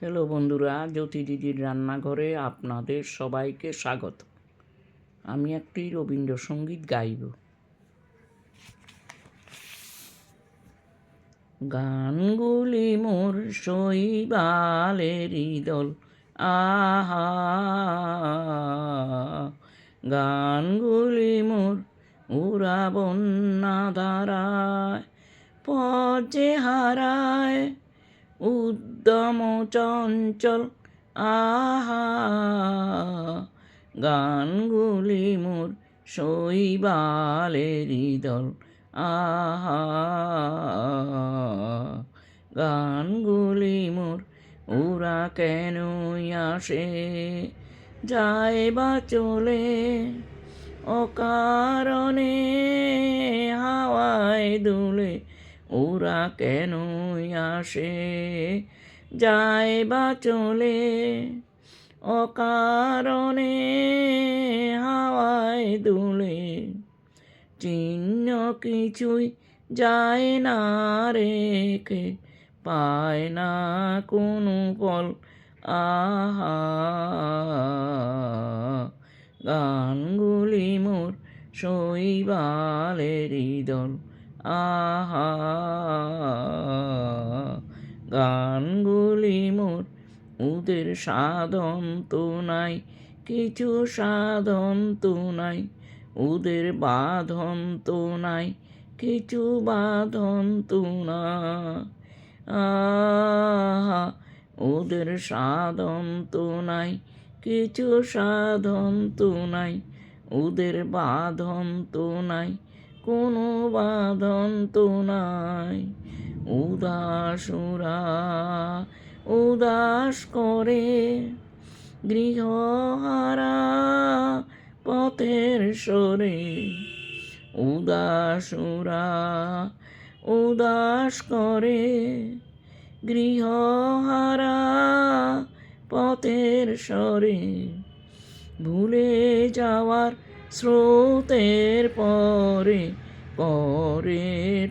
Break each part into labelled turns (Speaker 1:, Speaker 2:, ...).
Speaker 1: Hello বন্ধুরা, জ্যোতি দিদির রান্নাঘরে আপনাদের সবাইকে স্বাগত। আমি একটি রবীন্দ্রসঙ্গীত গাইব। গানগুলি মোর শৈবালেরই দল, আহা গানগুলি মোর উড়া বন্যা ধারায়, পথে হারায় উদ্যম চঞ্চল, আহা গানগুলি মোর শৈবালেরই দল, আহা গানগুলি মোর ওরা কেনই আসে যায় বা চলে অকারণে হাওয়ায় দুলে, ওরা কেনই আসে যায় বা চলে অকারণে হাওয়ায় দুলে, চিহ্ন কিছুই যায় না রেখে পায় না কোনো ফল, আহা গানগুলি মোর শৈবালেরই দল, আহা গানগুলি মোর ওদের সাধন তো নাই, কিছু সাধন তো নাই, ওদের বাঁধন তো নাই, কিছু বাঁধন তো না, আহা ওদের সাধন তো নাই, কিছু সাধন তো নাই, ওদের বাঁধন তো নাই, কোনো বাঁধন তো নাই। উদাসুরা উদাস করে গৃহহারা পথের সরে, উদাসুরা উদাস করে গৃহহারা পথের সরে, ভুলে যাওয়ার স্রোতের পরে পরে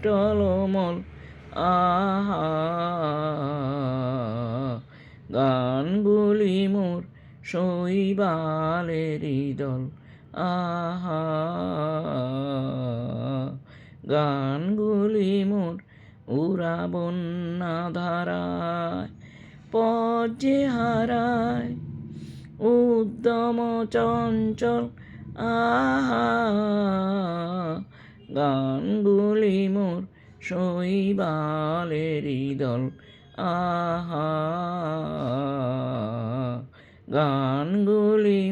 Speaker 1: টলমল, আহা গানগুলি মোর শৈবালেরই দল, আহা গানগুলি মোর ওরা বন্যা ধারায়, পথে হারায় উদ্যম চঞ্চল, আহা গানগুলি মোর শৈবালেরই দল, আহা গানগুলি